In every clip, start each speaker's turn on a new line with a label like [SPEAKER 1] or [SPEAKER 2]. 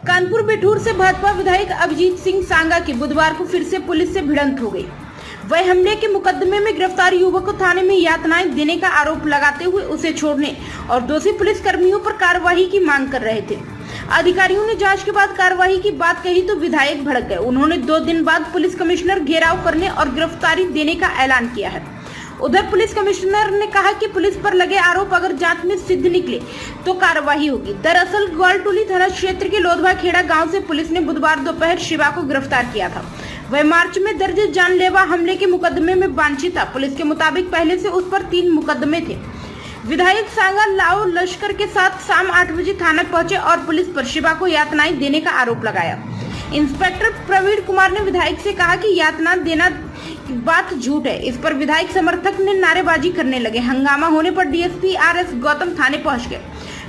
[SPEAKER 1] कानपुर बेठूर से भाजपा विधायक अभिजीत सिंह सांगा की बुधवार को फिर से पुलिस से भिड़ंत हो गई। वह हमले के मुकदमे में गिरफ्तार युवक को थाने में यातनाएं देने का आरोप लगाते हुए उसे छोड़ने और दोषी पुलिस कर्मियों पर कार्रवाई की मांग कर रहे थे। अधिकारियों ने जांच के बाद कार्रवाई की बात कही तो विधायक भड़क गए। उन्होंने 2 दिन बाद पुलिस कमिश्नर घेराव करने और गिरफ्तारी देने का ऐलान किया है। उधर पुलिस कमिश्नर ने कहा कि पुलिस पर लगे आरोप अगर जांच में सिद्ध निकले तो कार्रवाई होगी। दरअसल ग्वालटोली थाना क्षेत्र के लोधवा खेड़ा गांव से पुलिस ने बुधवार दोपहर शिवा को गिरफ्तार किया था। वह मार्च में दर्ज जानलेवा हमले के मुकदमे में वांछित था। पुलिस के मुताबिक पहले से उस पर 3 मुकदमे थे। विधायक सांगा लाओ लश्कर के साथ शाम 8 बजे थाना पहुंचे और पुलिस पर शिवा को यातनाएं देने का आरोप लगाया। इंस्पेक्टर प्रवीण कुमार ने विधायक से कहा कि यातना देना बात झूठ है। इस पर विधायक समर्थक ने नारेबाजी करने लगे। हंगामा होने पर डीएसपी आरएस गौतम थाने पहुंच गए।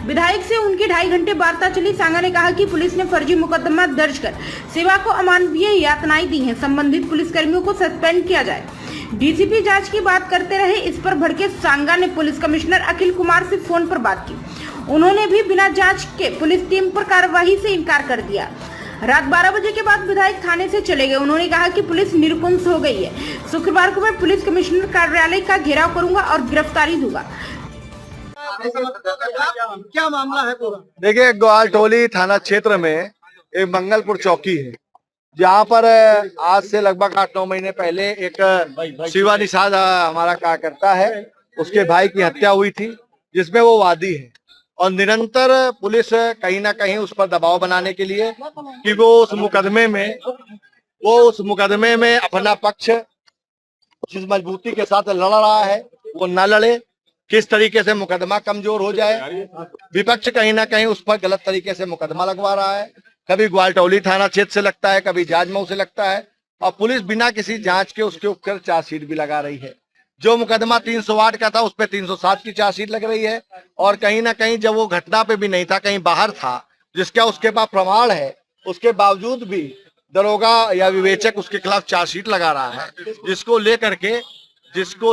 [SPEAKER 1] विधायक से उनकी 2.5 घंटे वार्ता चली। सांगा ने कहा कि पुलिस ने फर्जी मुकदमा दर्ज कर शिवा को अमानवीय यातनाएं दी हैं। संबंधित पुलिसकर्मियों को सस्पेंड किया जाए। डीसीपी जांच की बात करते रहे। इस पर भड़के सांगा ने पुलिस कमिश्नर अखिल कुमार से फोन पर बात की। उन्होंने भी बिना जांच के पुलिस टीम पर कार्रवाई से इनकार कर दिया। रात 12 बजे के बाद विधायक थाने से चले गए। उन्होंने कहा कि पुलिस निरंकुश हो गई है। शुक्रवार को मैं पुलिस कमिश्नर कार्यालय का घेराव करूंगा और गिरफ्तारी दूंगा।
[SPEAKER 2] क्या मामला है पूरा?
[SPEAKER 3] देखिए, ग्वालटोली थाना क्षेत्र में एक मंगलपुर चौकी है, जहाँ पर आज से लगभग 8-9 महीने पहले एक शिवा निषाद हमारा कार्यकर्ता है, उसके भाई की हत्या हुई थी, जिसमें वो वादी है। और निरंतर पुलिस कहीं ना कहीं उस पर दबाव बनाने के लिए कि वो उस मुकदमे में अपना पक्ष जिस मजबूती के साथ लड़ रहा है वो न लड़े, किस तरीके से मुकदमा कमजोर हो जाए। विपक्ष कहीं ना कहीं उस पर गलत तरीके से मुकदमा लगवा रहा है। कभी ग्वालटोली थाना क्षेत्र से लगता है, कभी जाजमऊ से लगता है, और पुलिस बिना किसी जांच के उसके ऊपर चार्जशीट भी लगा रही है। जो मुकदमा 308 का था उस पर 307 की चार्जशीट लग रही है। और कहीं ना कहीं जब वो घटना पे भी नहीं था, कहीं बाहर था, जिसका उसके पास प्रमाण है, उसके बावजूद भी दरोगा या विवेचक उसके खिलाफ चार्जशीट लगा रहा है। जिसको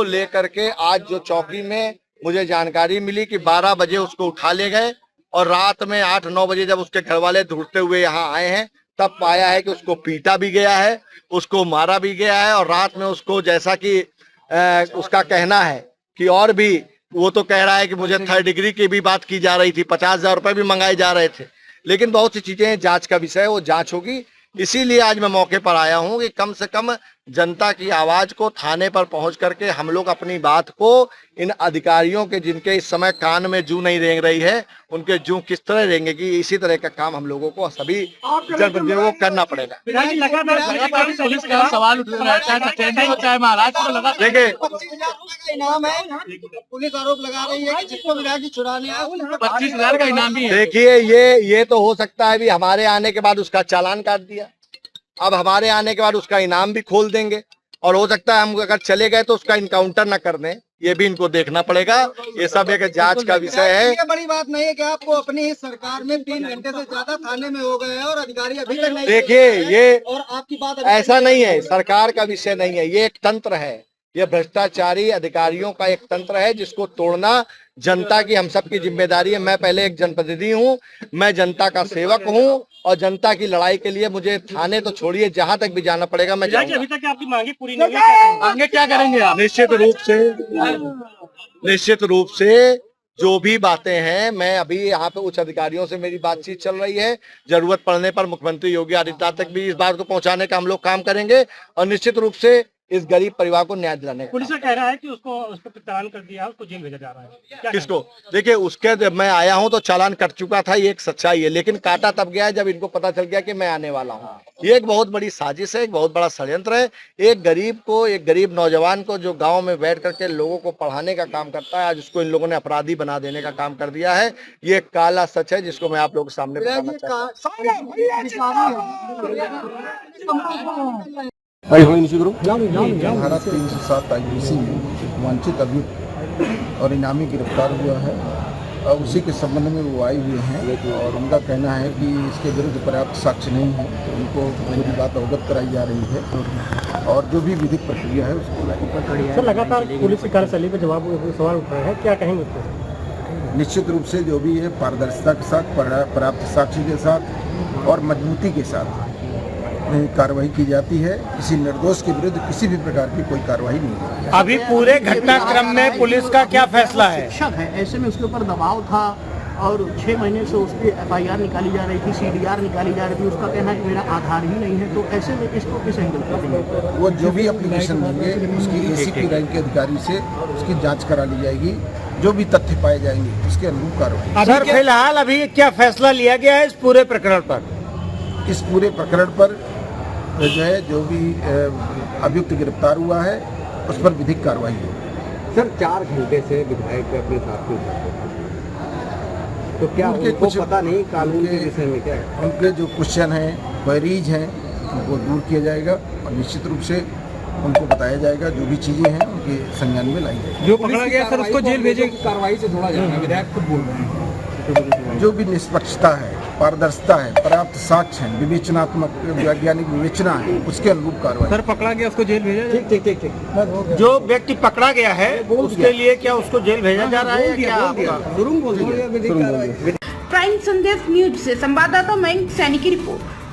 [SPEAKER 3] लेकर के आज जो चौकी में मुझे जानकारी मिली कि 12 बजे उसको उठा ले गए और रात में 8-9 बजे जब उसके घर वाले ढूंढते हुए यहाँ आए हैं, तब पाया है कि उसको पीटा भी गया है, उसको मारा भी गया है। और रात में उसको, जैसा कि उसका कहना है कि और भी, वो तो कह रहा है कि मुझे 3rd डिग्री की भी बात की जा रही थी, 50,000 रुपए भी मंगाए जा रहे थे। लेकिन बहुत सी चीजें जांच का विषय है, वो जांच होगी। इसीलिए आज मैं मौके पर आया हूं कि कम से कम जनता की आवाज को थाने पर पहुंच करके हम लोग अपनी बात को इन अधिकारियों के, जिनके इस समय कान में जूं नहीं रेंग रही है, उनके जूं किस तरह रेंगेगी, इसी तरह का काम हम लोगों को सभी जनप्रतिनिधियों को करना पड़ेगा। देखिए,
[SPEAKER 2] पुलिस आरोप लगा रही है कि जिसको विधायक छुड़ाने
[SPEAKER 4] 25,000 का इनाम भी है।
[SPEAKER 3] देखिए, ये तो हो सकता है भी हमारे आने के बाद उसका चालान काट दिया, अब हमारे आने के बाद उसका इनाम भी खोल देंगे, और हो सकता है हम अगर चले गए तो उसका इनकाउंटर न कर दें। ये भी इनको देखना पड़ेगा। ये सब एक जांच का विषय है।
[SPEAKER 2] ये बड़ी बात नहीं है कि आपको अपनी ही सरकार में 3 घंटे से ज्यादा थाने में हो गए हैं और अधिकारी अभी तक नहीं।
[SPEAKER 3] देखिए, ये
[SPEAKER 2] और आपकी बात
[SPEAKER 3] ऐसा नहीं है, सरकार का विषय नहीं है, ये एक तंत्र है। ये भ्रष्टाचारी अधिकारियों का एक तंत्र है, जिसको तोड़ना जनता की, हम सब की जिम्मेदारी है। मैं पहले एक जनप्रतिनिधि हूँ, मैं जनता का सेवक हूँ, और जनता की लड़ाई के लिए मुझे थाने तो छोड़िए, जहां तक भी जाना पड़ेगा मैं जाऊंगा।
[SPEAKER 4] अभी तक आपकी मांगे पूरी नहीं है, आगे क्या करेंगे आप?
[SPEAKER 3] निश्चित रूप से जो भी बातें हैं, मैं अभी यहाँ पे उच्च अधिकारियों से मेरी बातचीत चल रही है। जरूरत पड़ने पर मुख्यमंत्री योगी आदित्यनाथ तक भी इस बात को पहुंचाने का हम लोग काम करेंगे, और निश्चित रूप से इस गरीब परिवार को न्याय दिलाने का।
[SPEAKER 4] पुलिस कह रहा है कि उसको उस पर चालान कर दिया, उसको जेल भेजा जा रहा है।
[SPEAKER 3] किसको? देखिए, उसके जब मैं आया हूं तो चालान कट चुका था, ये एक सच्चाई है। लेकिन काटा तब गया जब इनको पता चल गया कि मैं आने वाला हूं। ये एक बहुत बड़ी साजिश है, एक बहुत बड़ा षड्यंत्र है। एक गरीब नौजवान को, जो गांव में बैठ करके लोगों को पढ़ाने का काम करता है, आज उसको इन लोगों ने अपराधी बना देने का काम कर दिया है। ये एक काला सच है, जिसको मैं आप लोगों के सामने बताना चाहता हूँ।
[SPEAKER 5] धारा 307 IPC में वांछित अभियुक्त और इनामी गिरफ्तार हुआ है, और उसी के संबंध में वो आए हुए हैं, और उनका कहना है कि इसके विरुद्ध पर्याप्त साक्ष्य नहीं है, तो उनको पूरी बात अवगत कराई जा रही है, और जो भी विधिक प्रक्रिया है उसको
[SPEAKER 4] लगातार पुलिस की कार्यशैली पर सवाल उठ रहे हैं, क्या कहेंगे?
[SPEAKER 5] निश्चित रूप से जो भी है पारदर्शिता के साथ, पर्याप्त साक्ष्य के साथ और मजबूती के साथ कार्रवाई की जाती है। किसी निर्दोष के विरुद्ध किसी भी प्रकार की कोई कार्रवाई नहीं होती।
[SPEAKER 6] अभी पूरे घटनाक्रम में पुलिस का क्या फैसला है?
[SPEAKER 7] शिक्षक है, ऐसे में उसके ऊपर दबाव था और 6 महीने से उसकी FIR निकाली जा रही थी, CDR निकाली जा रही थी। उसका कहना है कि मेरा आधार ही नहीं है, तो ऐसे में इसको किस एंगल पर
[SPEAKER 5] वो जो भी एप्लीकेशन देंगे उसकी ACP रैंक के अधिकारी से उसकी जांच करा ली जाएगी। जो भी तथ्य पाए जाएंगे उसके अनुरूप कार्रवाई।
[SPEAKER 6] सर फिलहाल अभी क्या फैसला लिया गया है इस पूरे प्रकरण पर?
[SPEAKER 5] इस पूरे प्रकरण पर जो है जो भी अभियुक्त गिरफ्तार हुआ है उस पर विधिक कार्रवाई होगी।
[SPEAKER 8] सर 4 घंटे से विधायक अपने साथ में थे, तो क्या
[SPEAKER 5] उनके
[SPEAKER 8] उनको
[SPEAKER 5] कुछ
[SPEAKER 8] पता नहीं कानून के विषय में क्या है?
[SPEAKER 5] उनके जो क्वेश्चन हैं, क्वेरीज हैं, उनको दूर किया जाएगा और निश्चित रूप से उनको बताया जाएगा। जो भी चीजें हैं उनके संज्ञान में लाई जाएगी।
[SPEAKER 8] जो पकड़ा गया सर उसको जेल भेजे कार्रवाई से जोड़ा जाएगा, विधायक खुद बोल रहे हैं।
[SPEAKER 5] जो भी निष्पक्षता है, पारदर्शिता है, पर्याप्त साक्ष्य है, विवेचनात्मक वैज्ञानिक विवेचना है, उसके अनुरूप कार्रवाई।
[SPEAKER 8] सर पकड़ा गया उसको जेल भेजा? ठीक।
[SPEAKER 6] जो व्यक्ति पकड़ा गया है उसके लिए क्या उसको जेल भेजा जा रहा है?
[SPEAKER 1] प्राइम संदेश न्यूज से संवाददाता मयंक सैनी की रिपोर्ट।